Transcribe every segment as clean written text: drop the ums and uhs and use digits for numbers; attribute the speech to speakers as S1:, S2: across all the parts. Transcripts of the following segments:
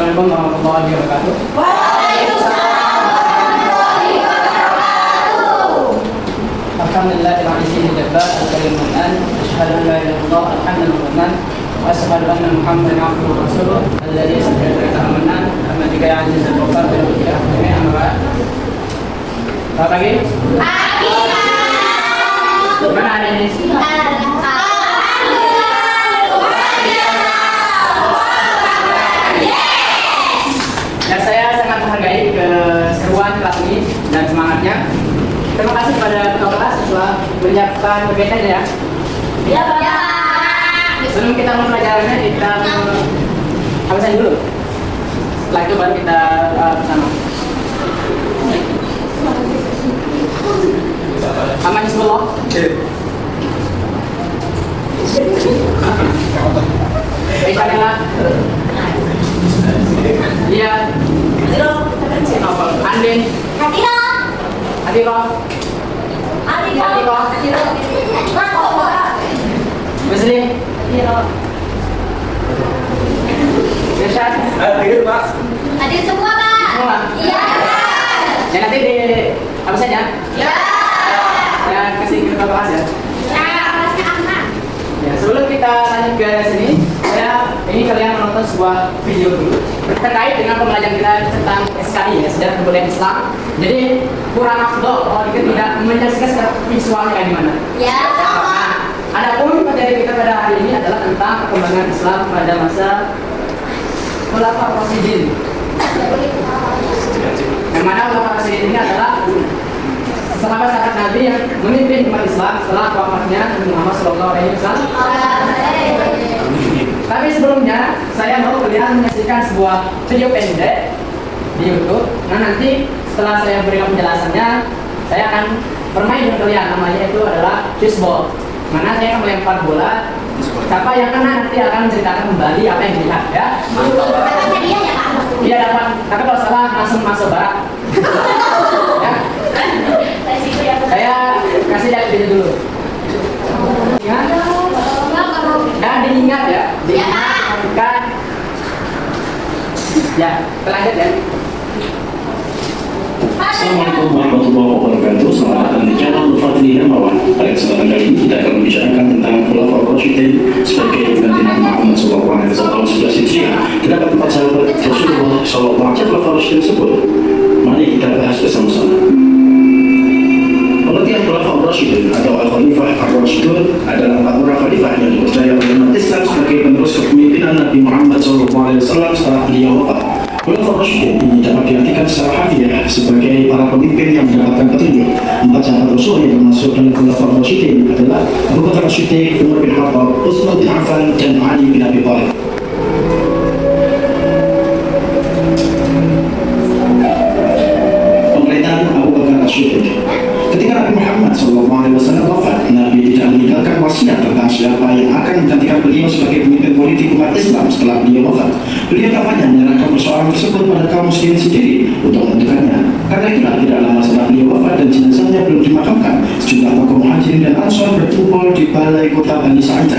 S1: Assalamualaikum warahmatullahi wabarakatuh. Alhamdulillah al-azizil jabbar al-karim al-an asyhadu an la ilaha illallah alhamdulillah wa asyhadu anna Muhammadan abduhu wa rasuluh alladzi sabaqana amanna amma tiga ya aziz al-ghaffar bil hikmah amra. Selamat pagi. Gimana hari ini? Dan saya sangat menghargai keseruan kelas ini dan semangatnya. Terima kasih kepada ketua kelas telah menyiapkan kegiatan ya. Iya Pak. Sebelum kita mulai pelajarannya kita habisin dulu. Setelah itu baru kita bersama. Aman bismillah. Bismillah. Iya. Andin. Adiro. Muslim. Irsyad.
S2: Pak.
S3: Hadir semua, Pak.
S1: Semua?
S3: Iya.
S1: Ya nanti di apa saja?
S3: Ya.
S1: Ya kasih kita bahas ya.
S3: Ya, kelasnya aman.
S1: Ya, sebelum kita lanjut ke sini, saya ingin kalian menonton sebuah video dulu terkait dengan pembelajaran kita tentang SKI ya, sejarah kebudayaan Islam. Jadi kurang afdol kalau kita tidak menyaksikan secara visualnya kayak gimana.
S3: Ya.
S1: Nah, adapun materi kita pada hari ini adalah tentang perkembangan Islam pada masa Khulafaur Rasyidin. Yang mana Khulafaur Rasyidin ini adalah sahabat-sahabat Nabi yang memimpin umat Islam setelah wafatnya Nabi Muhammad SAW. Tapi sebelumnya saya mau kalian menyaksikan sebuah video pendek di YouTube. Nah nanti setelah saya berikan penjelasannya, saya akan bermain dengan kalian. Namanya itu adalah fishball. Mana saya akan melempar bola. Siapa yang kena nanti akan menceritakan kembali apa yang dilihat ya. Iya dapat. Tapi kalau salah langsung masuk barak. Ya. Saya kasih lihat video dulu. Ingat? Dan diingat ya. Diingat. Ya, lanjut ya.
S2: Assalamualaikum warahmatullahi wabarakatuh. Selamat datang di channel Fadli Hermawan. Pada kesempatan kali ini kita akan membicarakan tentang Khulafaur Rasyidin sebagai pengganti Nabi Muhammad SAW tahun 11 Hijriah. Terdapat 4 sahabat Rasulullah SAW. Khulafaur Rasyidin tersebut. Mari kita bahas bersama-sama. Pengertian Khulafaur Rasyidin atau Al-Khalifah Ar-Rasyidun adalah 4 orang khalifah yang dipercaya oleh umat Islam sebagai penerus kepemimpinan Nabi Muhammad SAW setelah beliau wafat. Khulafaur Rasyidin ini dapat diartikan secara harfiah sebagai para pemimpin yang mendapatkan petunjuk. 4 sahabat Rasul yang termasuk dalam Khulafaur Rasyidin adalah Abu Bakar As-Siddiq, Umar bin Khattab, Utsman bin Affan, dan Ali bin Abi Thalib. Pemerintahan Abu Bakar As-Siddiq. Ketika Nabi Muhammad SAW wafat, Nabi tidak meninggalkan wasiat tentang siapa yang akan menggantikan beliau sebagai pemimpin politik umat Islam setelah beliau wafat. Beliau tak banyak menyerahkan persoalan tersebut pada kaum muslimin sendiri untuk menentukannya. Karena itulah tidak lama setelah beliau wafat dan jenazahnya belum dimakamkan, sejumlah tokoh Muhajirin dan Ansor berkumpul di balai kota Bani Sa'id.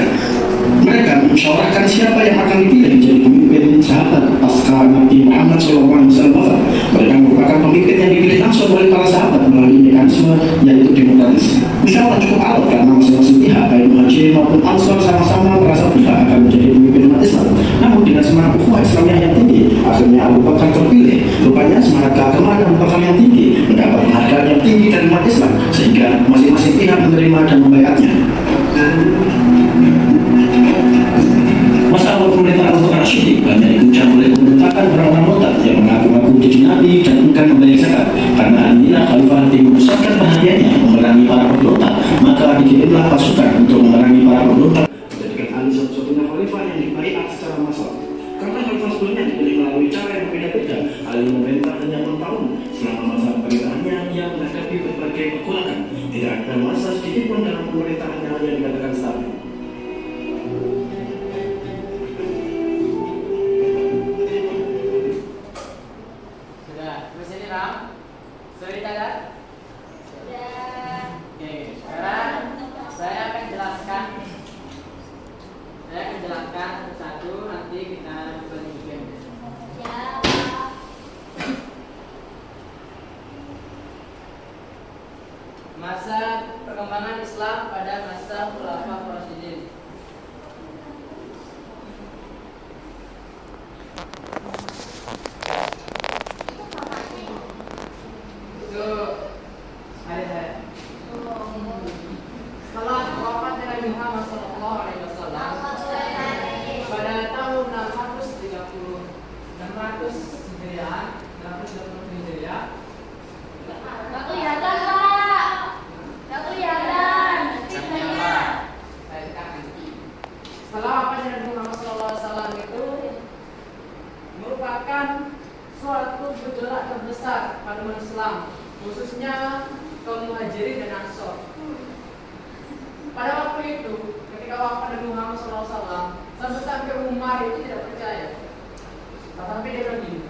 S2: Mereka memusyawarahkan siapa yang akan dipilih menjadi pemimpin sahabat pasca Nabi Muhammad SAW wafat. Mereka merupakan pemimpin yang dipilih langsung oleh para sahabat melalui mekanisme yaitu demokratis. Musyawarah cukup alot karena masing-masing pihak baik Muhajirin maupun Ansor sama-sama merasa pihak akan menjadi pemimpin umat Islam. Namun dengan semangat ukhuwah Islamiyah yang tinggi, akhirnya Abu Bakar terpilih. Rupanya semangat keagamaan Abu Bakar yang tinggi mendapat penghargaan yang tinggi dari umat Islam sehingga masing-masing pihak menerima dan membaiatnya. Masa awal pemerintahan Abu Bakar As-Siddiq banyak diguncang oleh pemberontakan orang-orang murtad yang mengaku-ngaku jadi nabi dan enggan membayar zakat. Karena hal inilah Khalifah lebih memusatkan perhatiannya memerangi para pemberontak, maka dikirimlah pasukan untuk memerangi para pemberontak. Menjadikan Ali satu-satunya Khalifah yang dibaiat secara massal. Karena Khalifah sebelumnya dipilih melalui cara yang berbeda-beda, Ali memerintah hanya 6 tahun. Selama masa pemerintahannya, ia menghadapi berbagai kekurangan. Tidak ada masa sedikit pun dalam pemerintahannya yang dikatakan stabil.
S1: Saya akan jelaskan satu, nanti kita bagi-bagi.
S3: Ya.
S1: Itu ada. Setelah wafatnya Nabi Muhammad Sallallahu Alaihi Wasallam pada tahun 630 Hijriah, 630 Hijriah,
S3: Nggak kelihatan, Kak. Nggak kelihatan.
S1: setelah wafatnya Nabi Muhammad Sallallahu Alaihi Wasallam itu merupakan suatu gejolak terbesar pada umat Islam, khususnya kaum Muhajirin dan Ansor. Pada waktu itu, ketika wafat Nabi Muhammad SAW, sampai Umar itu tidak percaya. Sampai dia bilang gini,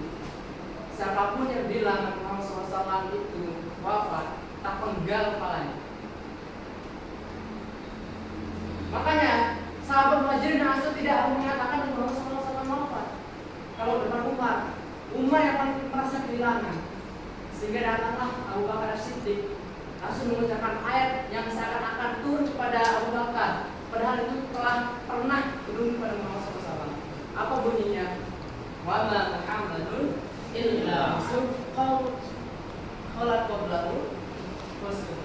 S1: siapapun yang bilang Nabi Muhammad SAW itu wafat, tak penggal kepalanya. Makanya sahabat Muhajirin dan Ansor tidak mengatakan Nabi Muhammad SAW wafat. Kalau depan Umar yang paling merasa kehilangan, sehingga datanglah Abu Bakar As-Siddiq langsung mengucapkan ayat yang seakan-akan turun kepada Abu Bakar, padahal itu telah pernah turun kepada Muhammad SAW. Apa bunyinya? Wa ma Muhammadun illa rasul qad khalat qablahu rasul.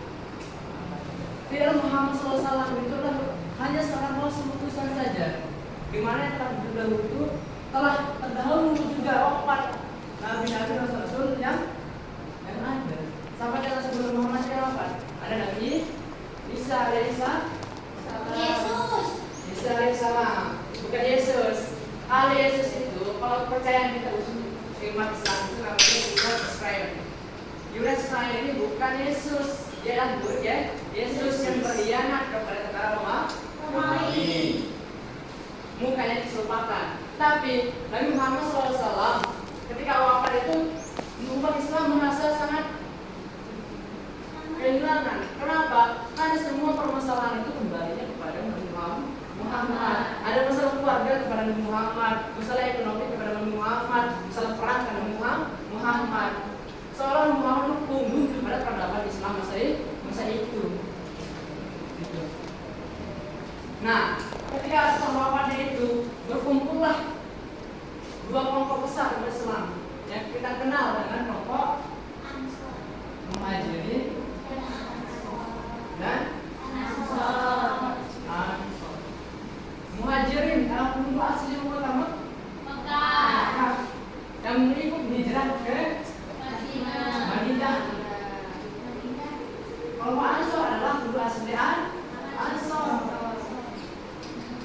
S1: Tidak, Muhammad SAW itu hanya seorang rasul utusan saja, di mana yang telah terdahulu telah terdahulu juga wafat nabi-nabi rasul yang ada. Sampai dalam sebelum Muhammad wafat ada Nabi Isa alaihissalam. Isa alaihissalam, bukan Yesus. Al Yesus itu kalau kepercayaan kita umat Islam itu namanya Yudas Israel. Yudas Israel ini bukan Yesus, dia adalah ya Yesus yang berkhianat kepada tentara Romawi. Mukanya diserupakan. Tapi Nabi Muhammad SAW ketika wafat itu umat Islam merasa sangat kehilangan. Kenapa? Karena semua permasalahan itu kembalinya kepada Nabi Muhammad. Ada masalah keluarga kepada Nabi Muhammad, masalah ekonomi kepada Nabi Muhammad, masalah perang kepada Nabi Muhammad. Seolah Muhammad itu tumbuh kepada peradaban Islam masa itu. Nah, ketika setelah wafatnya itu berkumpullah dua kelompok besar umat Islam yang kita kenal dengan kelompok Muhajirin dan Ansor. Muhajirin dalam bentuk asli utama Mekah, yang mengikut hijrah ke Madinah. Kelompok Ansor adalah bentuk asli Ansor.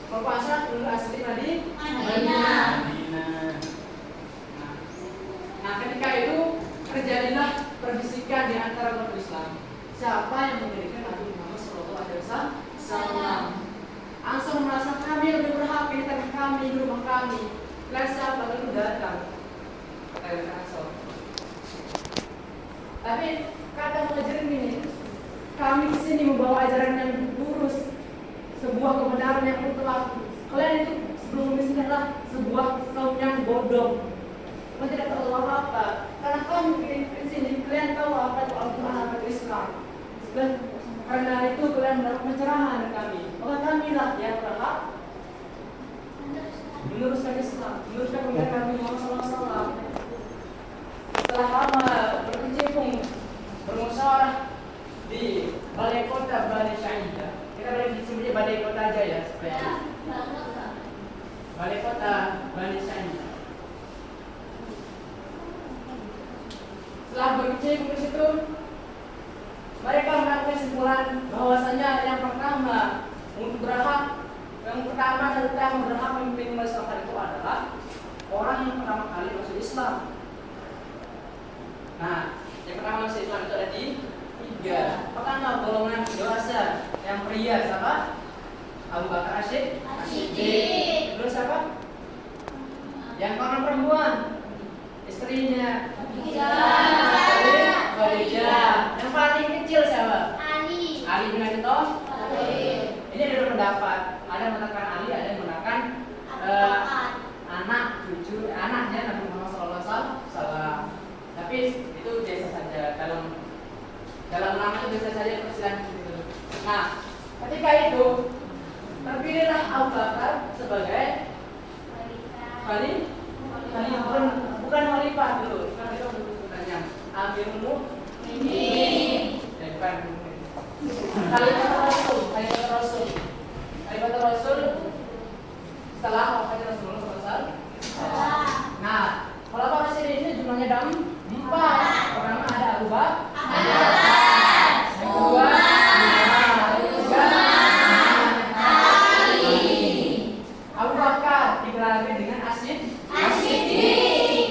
S1: Kelompok Ansor bentuk asli Madinah. Nah, ketika itu terjadilah perbisikan di antara umat Islam. Siapa yang mendirikan Nabi Muhammad SAW? Ansor merasa kami lebih berhak di tanah kami, di rumah kami. Kalian siapa? Lalu datang kata Ansor. Tapi kata Muhajirin ini, kami kesini membawa ajaran yang lurus, sebuah kebenaran yang mutlak. Kalian itu sebelum ini adalah sebuah kaum yang bodoh. Kalian tidak tahu apa-apa. Karena kami di sini, kalian tahu apa itu Al-Quran, apa itu Islam. Dan karena itu kalian mendapat pencerahan dari kami. Maka kamilah yang berhak meneruskan Islam, meneruskan kebenaran Nabi Muhammad SAW. Setelah lama berkecimpung, bermusyawarah di balai kota Bani Syaidah. Kita boleh disebutnya balai kota aja ya, supaya balai kota Bani Syaidah. Setelah berkecimpung di situ, mereka mengambil kesimpulan bahwasanya yang pertama untuk berhak, yang pertama dan utama berhak memimpin umat Islam itu adalah orang yang pertama kali masuk Islam. Nah, yang pertama masuk Islam itu ada tiga. Pertama golongan dewasa, yang pria siapa? Abu Bakar As-Siddiq. Terus siapa? Yang orang perempuan, istrinya Khadijah. Yang paling kecil siapa? Ali bin Abi Thalib. Ini ada dua pendapat. Ada yang mengatakan Ali, ada yang mengatakan anak cucu anaknya Nabi Muhammad SAW. Tapi itu biasa saja dalam nama itu biasa saja persilangan itu. Nah, ketika itu terpilihlah Abu Bakar sebagai bukan khalifah dulu. Khalifah dulu sebenarnya. Amirmu ini. Bukan. Khalifah Rasul. Setelah wafatnya Rasulullah SAW. Nah, khalifah Rasul ini jumlahnya ada 4. Pertama ada Abu Bakar. Yang kedua Abu Bakar digelarkan dengan Asyid.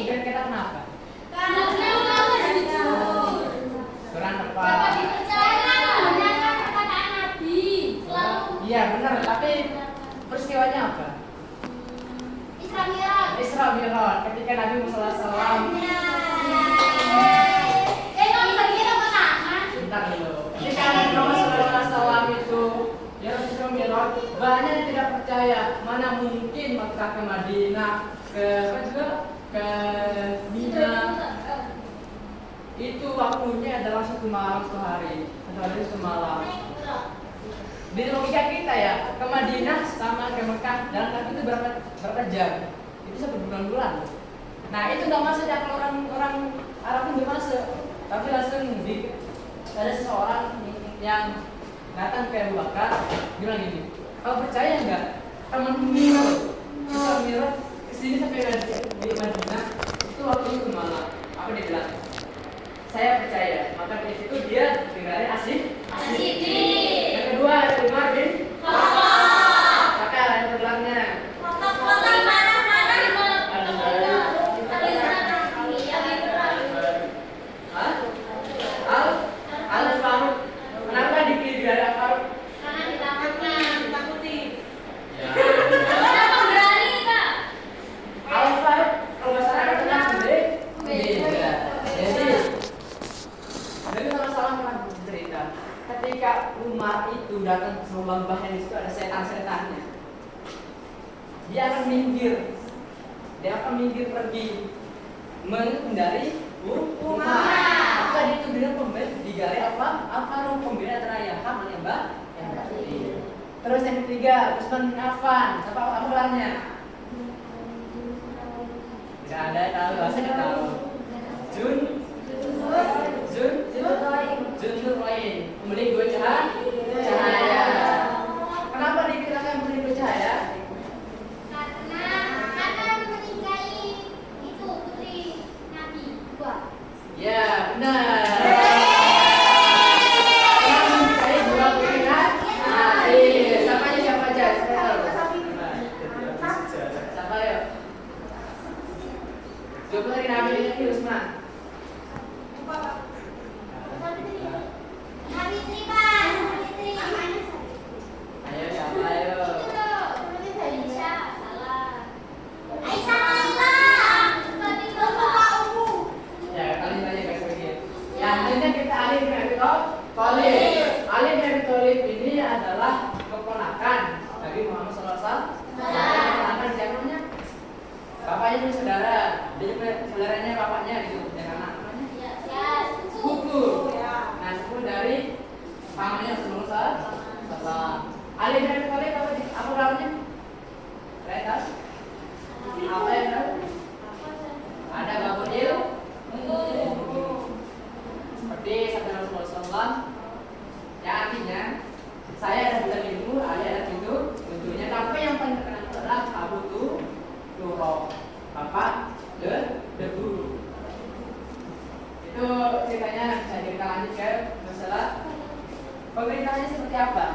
S1: Dan kita kenapa? Quran apa? Iya benar, tapi peristiwanya apa? Isra Mi'raj ketika Nabi Muhammad SAW. Bentar dulu. Ketika Nabi Muhammad SAW itu Isra Mi'raj, banyak yang tidak percaya mana mungkin Makkah ke Madinah ke Mina itu waktunya adalah 1 malam 1 hari atau hari 1 malam. Di logika kita ya, ke Madinah sama ke Mekah dalam waktu itu berapa jam? Itu 1 bulan-bulan. Nah itu nggak masuk ya kalau orang Arab itu nggak masuk, tapi langsung ada seseorang yang datang ke Abu Bakar bilang gini, kalau percaya nggak teman Mi'raj kesini sampai di Madinah itu waktunya ke malam. Apa dia bilang? Saya percaya. Maka dari situ dia dengarnya Asyid. Yang kedua ada Umar bin Khattab. Yang belakangnya Al-Faruq. Kenapa dipilih dari Al-Faruq? Al-Faruq kalau bahasa Arab itu beda. Jadi sama-sama pernah bercerita. Ketika Umar itu datang ke lubang bahaya di situ ada setan-setannya. Dia akan minggir pergi menghindari Umar. Maka itu dengan pembeda digali apa? Pembeda antara yang hak dan yang batil. Terus yang ketiga Utsman bin Affan. Apa gelarnya? Tidak ada yang tahu, bahasanya tahu. Junurroin, pemilik 2 cahaya. Kenapa dikatakan pemilik 2 cahaya?
S3: Karena menikahi itu putri Nabi 2.
S1: Ya, benar. Karena menikahi 2 putri Nabi. Siapa aja? Siapa ya? 2 putri Nabi ini Utsman. Ayo siapa ayo? Ya kalian tanya guys lagi. Yang ini kita Ali bin Abi Thalib. Ali bin Abi Thalib ini adalah keponakan Nabi Muhammad SAW. Keponakan siapa namanya? Bapaknya punya saudara. Dia punya saudaranya bapaknya gitu. Dan anak-anaknya sepupu. Nah sepupu dari pamannya Rasulullah SAW. Ali bin Abi Thalib apa namanya? Retas. Apa yang tahu? Ada babul ilmu. Seperti sabda Rasulullah SAW, yang artinya saya ada bidang ilmu, Ali ada pintu tentunya. Tapi yang paling terkenal adalah Abu Turab, bapak the guru. Itu ceritanya. Bisa kita lanjut ke masalah pemerintahnya seperti apa.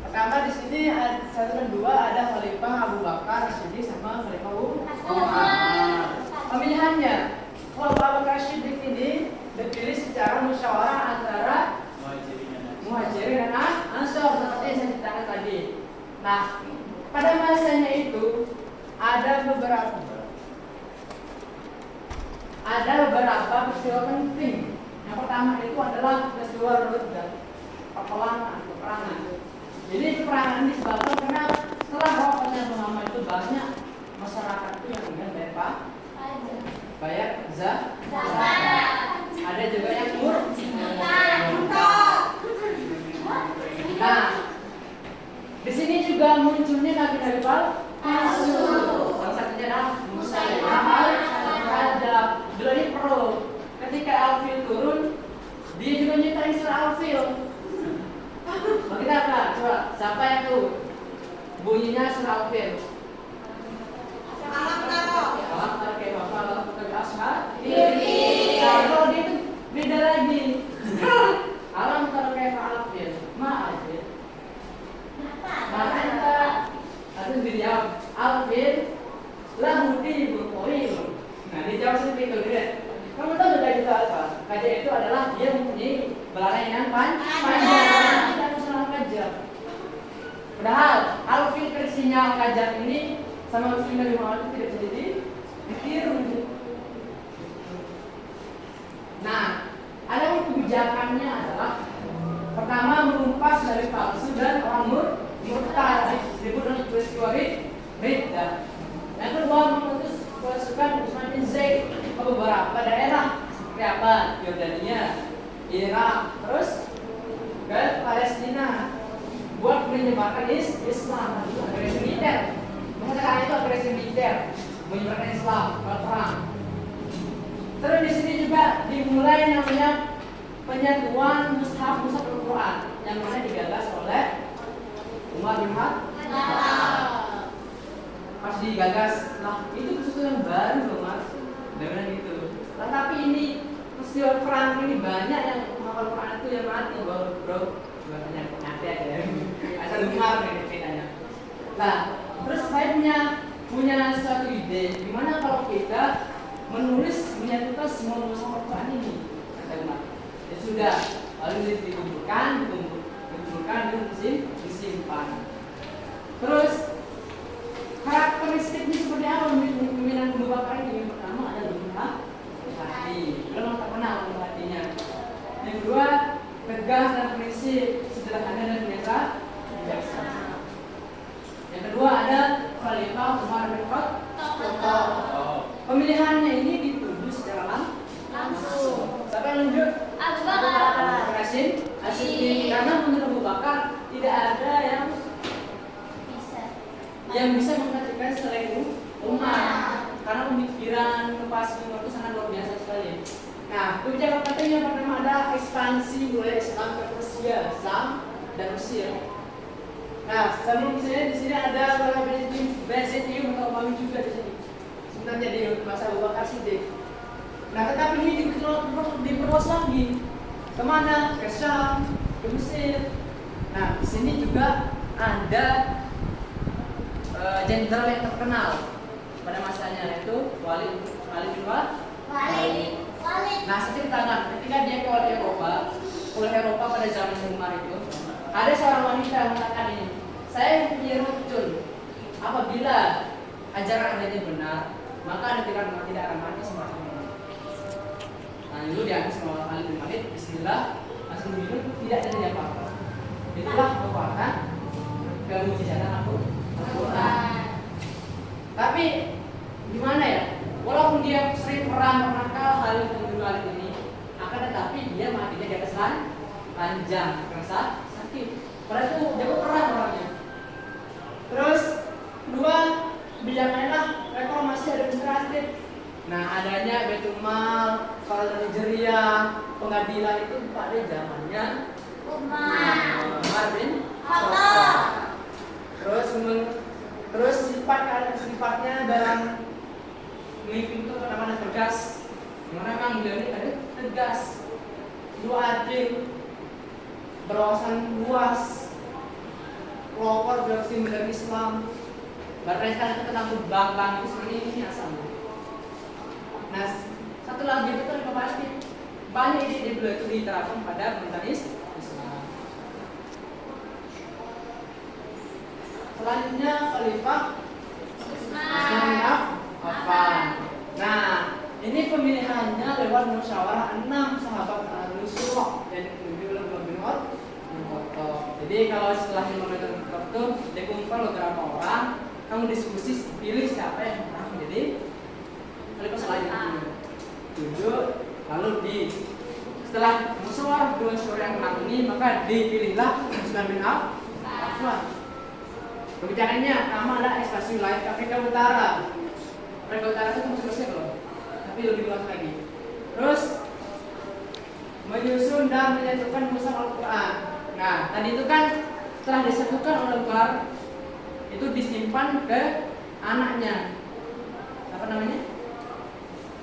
S1: Pertama di sini ada 1 dan 2 ada Khalifah Abu Bakar Siddiq sama Khalifah Umar. Pemilihannya, kalau Abu Bakar Siddiq ini dipilih secara musyawarah antara Muhajirin dan Ansor seperti yang saya ceritakan tadi. Nah, pada masanya itu ada beberapa peristiwa penting. Yang pertama itu adalah peristiwa Riddah, peperangan. Jadi peperangan ini disebabkan karena setelah wafatnya Muhammad itu banyak masyarakat itu yang ingin bayar zakat. Ada juga yang murtad. Nah, di sini juga munculnya ini nabi-nabi palsu. Salah satunya adalah Musailamah al-Kadzdzab. Dulu ini pro. Ketika Al-Fil turun, dia juga nyiptain surah Al-Fil. Begitu apa? Coba, siapa yang tahu bunyinya surah Al-Fil? Alam tara kaifa fa'ala rabbuka bi ashabil fil. Kalau dia itu beda lagi. Alam tara kaifa Al-Fil. Ma'afil. Makanya ada dijawab Al-Fil lahu tibul qaim. Nah, dijawab seperti itu dia. Kamu tahu gajah itu apa? Gajah itu adalah dia mempunyai belalai yang panjang. Tidak masalah gajah. Padahal Al-Fil versinya gajah ini sama Al-Fil Nabi Muhammad itu tidak bisa ditiru. Nah, ada kebijakannya adalah pertama menumpas dari palsu dan orang murtad disebut dengan peristiwa riddah. Yang kedua memutus pasukan Utsman bin Zaid ke beberapa daerah seperti apa? Yordania, Irak, terus ke Palestina buat menyebarkan Islam, agresi militer. Maksudnya itu agresi militer, menyebarkan Islam, perang. Terus di sini juga dimulai namanya penyatuan mushaf Al-Quran yang mana digagas oleh Umar bin Khattab. Pas digagas, nah itu sesuatu yang baru loh mas, dengan itu. Tetapi ini peristiwa perang ini banyak yang menghafal Quran itu yang mati bro, banyak nanti aja ya. Asal Umar ini bedanya. Nah, terus saya punya suatu ide, gimana kalau kita menulis menyatukan semua mushaf Al-Quran ini, kata Umar. Ya sudah, lalu dikumpulkan, disimpan. Terus karakteristiknya seperti apa pimpinan Abu Bakar ini? Yang pertama ada lemah hati, belum tak kenal lemah hatinya. Yang kedua tegas dan prinsip, sederhana dan bijaksana. Yang kedua ada Khalifah Umar bin Khattab. Pemilihannya ini dituduh secara langsung. Siapa yang lanjut? Abu Bakar As-Siddiq. Karena menurut Abu Bakar tidak ada yang bisa menggantikan selain Umar. Karena pemikiran kepas Umar itu sangat luar biasa sekali. Nah, kebijakan penting yang pertama ada ekspansi mulai Islam ke Persia, Islam dan Mesir. Nah, sebelum saya di sini ada Bayezid atau Umayyah juga di sini. Sebenarnya di masa Abu Bakar Siddiq. Nah, tetapi ini diperluas lagi. Kemana? Ke Syam, ke Mesir. Nah, di sini juga ada jenderal yang terkenal pada masanya yaitu Walid bin Walid. Nah, saya ceritakan ketika dia ke Eropa pada zaman Umar itu, ada seorang wanita yang mengatakan ini, saya mempunyai racun. Apabila ajaran Anda ini benar, maka Anda tidak akan mati semacam ini. Nah, itu diambil sama Walid bin Walid, bismillah, langsung minum, tidak terjadi apa-apa. Itulah merupakan kemujizatan Al-Quran. Tapi gimana ya? Walaupun dia sering perang menangkal Khalid bin Walid ini, akan tetapi dia matinya di atas ranjang, merasa sakit. Padahal itu jago perang orangnya. Terus kedua, kebijakannya lah reformasi administratif. Nah, adanya Baitul Mal, kalau Nigeria, pengadilan itu pada zamannya Umar bin Khattab. Terus sifatnya dalam memimpin itu mana tegas. Dimana memang beliau ini tadi tegas, dua adil, berwawasan luas, pelopor dari Islam. Berdasarkan itu tentang bang Islam ini asalnya. Nah, satu lagi itu kan pasti banyak ide beliau itu diterapkan pada pemerintahan Islam. Selanjutnya Khalifah Utsman bin Affan. Nah, ini pemilihannya lewat musyawarah 6 sahabat Rasulullah yang dipimpin oleh Umar bin Khattab. Jadi kalau setelah Umar bin Khattab itu dikumpul beberapa orang, kamu diskusi pilih siapa yang harus menjadi khalifah selanjutnya. Tunjuk, lalu setelah musyawarah dua yang menang ini, maka dipilihlah Utsman bin Affan. Kebijakannya pertama adalah ekspansi wilayah Afrika Utara. Afrika Utara itu masih Mesir loh, tapi lebih luas lagi. Terus menyusun dan menyatukan mushaf Al-Quran. Nah, tadi itu kan setelah disatukan oleh Umar, itu disimpan ke anaknya. Apa namanya?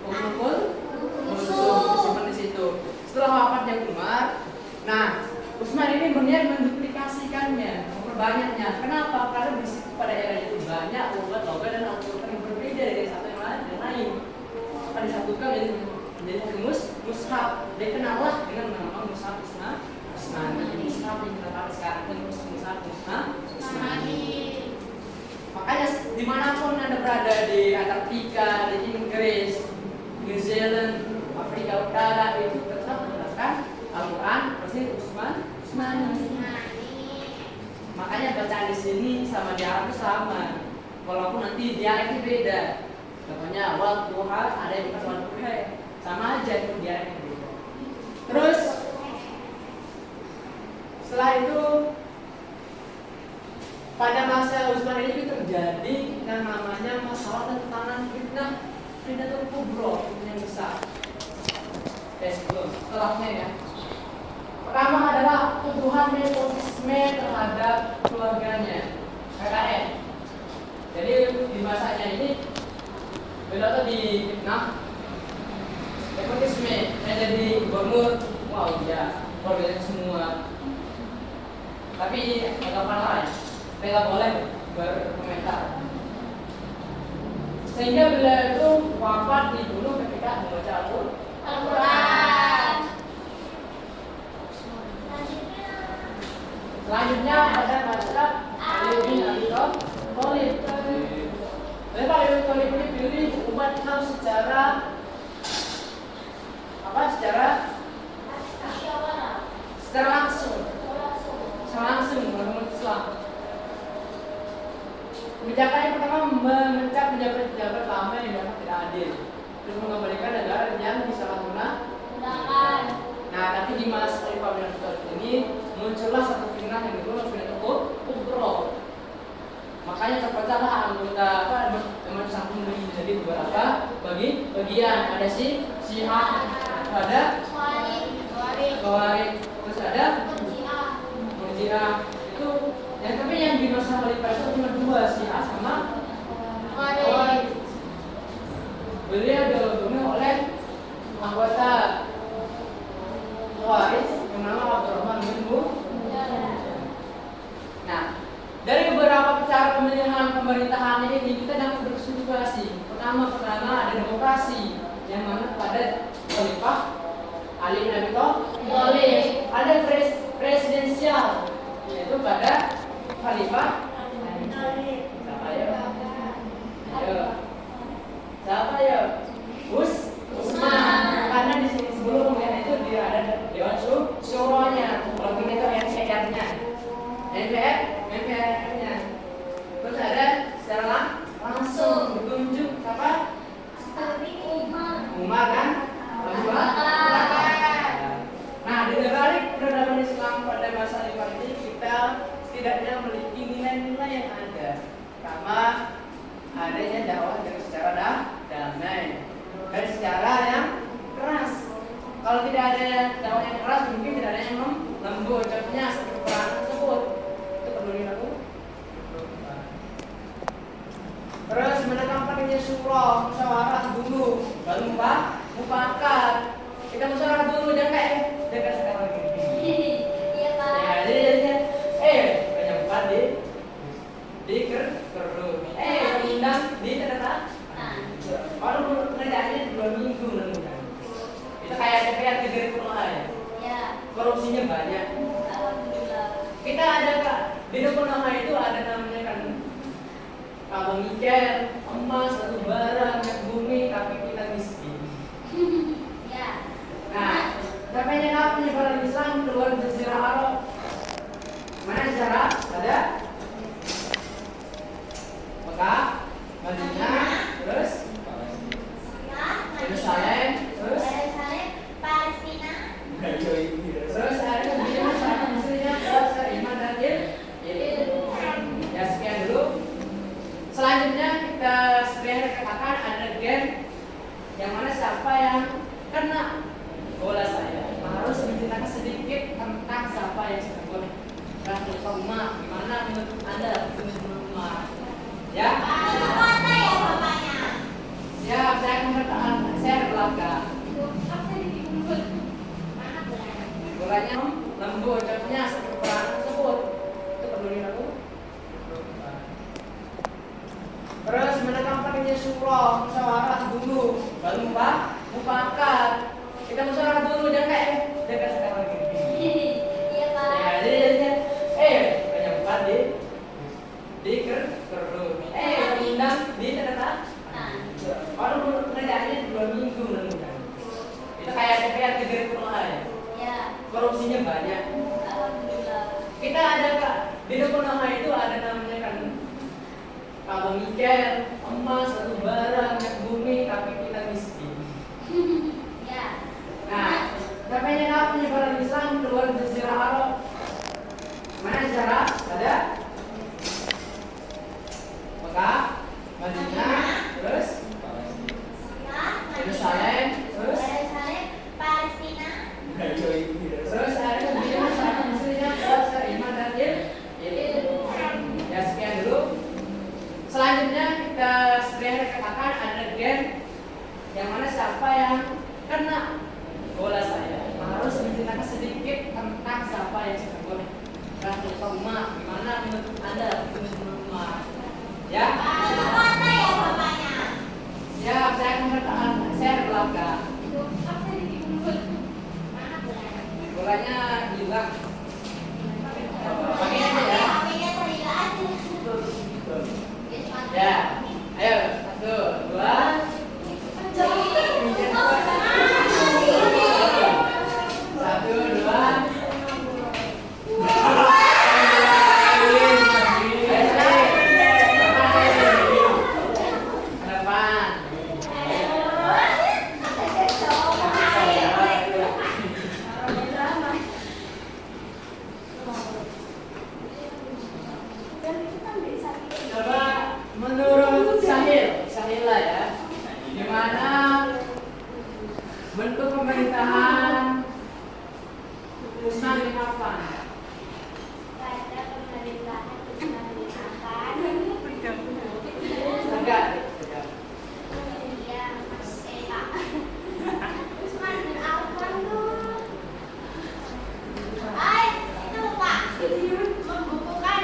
S1: Ummul Kulsum disimpan di situ. Setelah wafatnya Umar, nah Utsman ini berniat menduplikasikannya, memperbanyaknya. Kenapa? Karena di situ pada era itu banyak logat-logat dan Al-Quran yang berbeda dari satu yang lain. Maka disatukan menjadi mushaf. Dikenallah dengan nama mushaf Utsmani. Mushaf yang kita pakai sekarang itu mushaf Utsmani. Makanya dimanapun Anda berada, di Antartika, di Inggris, New Zealand, Afrika Utara, itu tetap menggunakan Al-Quran pasti Utsmani. Makanya bacaan di sini sama di Arab itu sama, walaupun nanti dialeknya beda. Contohnya wal duha, ada yang bukan wal duha, sama aja itu dialeknya beda. Terus setelah itu pada masa Utsman ini terjadi yang namanya masalah tentang fitnatul kubro yang besar. Setelahnya ya. Pertama adalah tuduhan nepotisme terhadap keluarganya, KKN. Jadi di masanya ini beliau tuh difitnah nepotisme, jadi gubernur, wow ya, keluarganya semua. Tapi agak lain, tidak boleh berkomentar. Sehingga beliau itu wafat dibunuh ketika membaca Al-Quran. Selanjutnya ada mazhab Ali bin Abi Thalib. Jadi Pak Ali bin Thalib ini pilih umat Islam secara langsung umat Islam. Kebijakan yang pertama memecat pejabat-pejabat lama yang dianggap tidak adil, terus mengembalikan negara yang disalahgunakan. Nah, tapi di masa Khalifah bin Abi Thalib ini muncullah satu fitnah yang disebut fitnatul kubro. Makanya terpecahlah anggota umat Islam menjadi beberapa bagian. Ada Syiah, ada Khawarij, terus ada Murji'ah. Itu yang tapi yang di masa Khalifah itu cuma dua, Syiah sama Khawarij. Beliau dibunuh oleh anggota Khawarij yang nama Abdurrahman bin Nah, dari beberapa cara pemilihan pemerintahan ini kita dapat berspekulasi. Pertama ada demokrasi yang mana pada Khalifah Ali bin Abi Thalib, ada presidensial yaitu pada Khalifah siapa ya? Utsman. Karena di sini sebelum itu dia ada Dewan Syuranya, kalau ini itu MPR-nya. Terus ada secara langsung ditunjuk siapa? Umar kan? Nah, di negara peradaban Islam pada masa Khalifah ini kita setidaknya memiliki nilai-nilai yang ada. Pertama, adanya dakwah dengan secara damai dan secara yang keras. Kalau tidak ada dakwah yang keras, mungkin tidak ada yang lembut. Contohnya seperti Quran tersebut. Itu perlu dilakukan. Terus menetapkan syura, musyawarah dulu, baru mufakat. Kita musyawarah dulu, jangan kayak dekat sekarang ini.
S3: Iya Pak.
S1: Ya, jadi penyampan di kerudung. Undang di catatan. Kalau kerjaannya 2 minggu nanti. Itu kayak DPR Negeri Purna ya.
S3: Ya.
S1: Korupsinya banyak.
S3: Alhamdulillah.
S1: Kita ada Kak, di Purna itu ada namanya kan kalau nikel, emas, batu bara, minyak bumi, tapi kita miskin.
S3: Ya.
S1: Nah, namanya apa penyebaran Islam keluar Jazirah Arab? Mana sejarah? Ada Mekah, Madinah, terus Yerusalem, terus
S3: Palestina.
S1: terus ada kemudian masyarakat muslimnya terus iman dan ilmu. Ya sekian dulu. Selanjutnya kita sebenarnya katakan ada game yang mana siapa yang kena bola saya harus menceritakan sedikit tentang siapa yang sudah gol. Dan rumah gimana menurut Anda rumah? Ya?
S3: Mana ya bapaknya?
S1: Siap, saya akan bertahan. Saya di belakang.
S3: Mana bolanya?
S1: Bolanya lembut, contohnya seperti peran tersebut. Itu peduliin aku. Terus menetapkannya surah, musyawarah dulu, baru mufakat. Kita musyawarah dulu, jangan kayak dekat sekarang gini.
S3: Iya Pak.
S1: Ya, jadi banyak bukan di kerudung. Undang di tanda. Kalau kerjaannya 2 minggu nanti. Itu kayak DPR 3 ya.
S3: Ya.
S1: Korupsinya banyak.
S3: Alhamdulillah.
S1: Kita ada Kak, di depan nama itu ada namanya kan kalau nikel, emas, satu barang, minyak bumi, tapi kita miskin.
S3: Ya.
S1: Nah, namanya apa penyebaran Islam keluar dari Jazirah Arab? Mana sejarah? Ada? Mekah, Madinah, terus Yerusalem, terus
S3: Palestina.
S1: terus ada kemudian masyarakat muslimnya puasa iman dan ilmu. Ya sekian dulu. Selanjutnya kita sebenarnya katakan ada game yang mana siapa yang kena bola saya harus menceritakan sedikit tentang siapa yang sudah gol. Dan rumah gimana menurut Anda rumah? Ya?
S3: Mana ya bapaknya?
S1: Siap, saya akan bertahan. Saya di belakang.
S3: Mana bolanya?
S1: Bolanya juga. Pakai aja ya.
S3: Hpnya saya aja.
S1: Ya, ayo 1, 2. Satu, dua. Depan. Coba menurut Sahila ya, gimana bentuk pemerintahan Utsman bin Affan?
S3: Pada pemerintahan Utsman bin Affan.
S1: Enggak.
S3: Iya, Mas Eka. Utsman bin Affan tuh. Itu Pak. Membukukan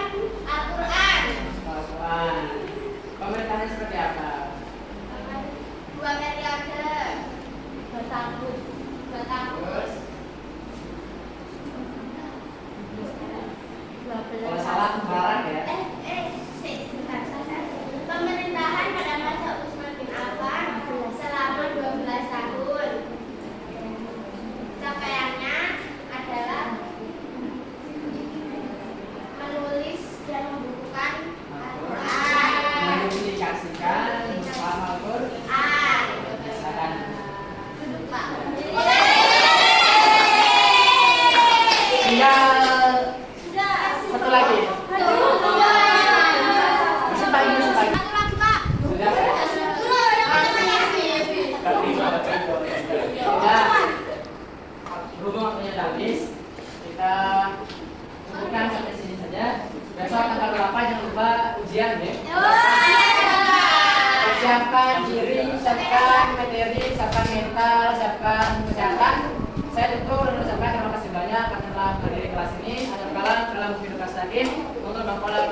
S3: Al-Quran.
S1: Al-Quran. Pemerintahannya seperti apa?
S3: 2 periode. 2 tahun. 2 tahun.
S1: Terus,
S3: 12
S1: kalau salah barat ya.
S3: Sebentar saja. Pemerintahan pada masa Utsman bin Affan selama 12 tahun. Capaiannya adalah menulis dan membukukan Al-Quran.
S1: Mengaplikasikan Muslim Al-Quran. Misalkan
S3: Duduk Pak.
S1: tinggal
S3: Sudah.
S1: satu lagi. Masih pagi.
S3: Satu lagi Pak.
S1: Sudah. Ya. Berhubung waktunya udah habis, kita cukupkan sampai sini saja. Besok tanggal 8 jangan lupa ujian ya. Siapkan diri, siapkan materi, siapkan mental, siapkan kesehatan. Saya tutup dan ucapkan terima kasih banyak karena telah menghadiri kelas ini. Ada kalam dalam hidup kastakin untuk mengkolah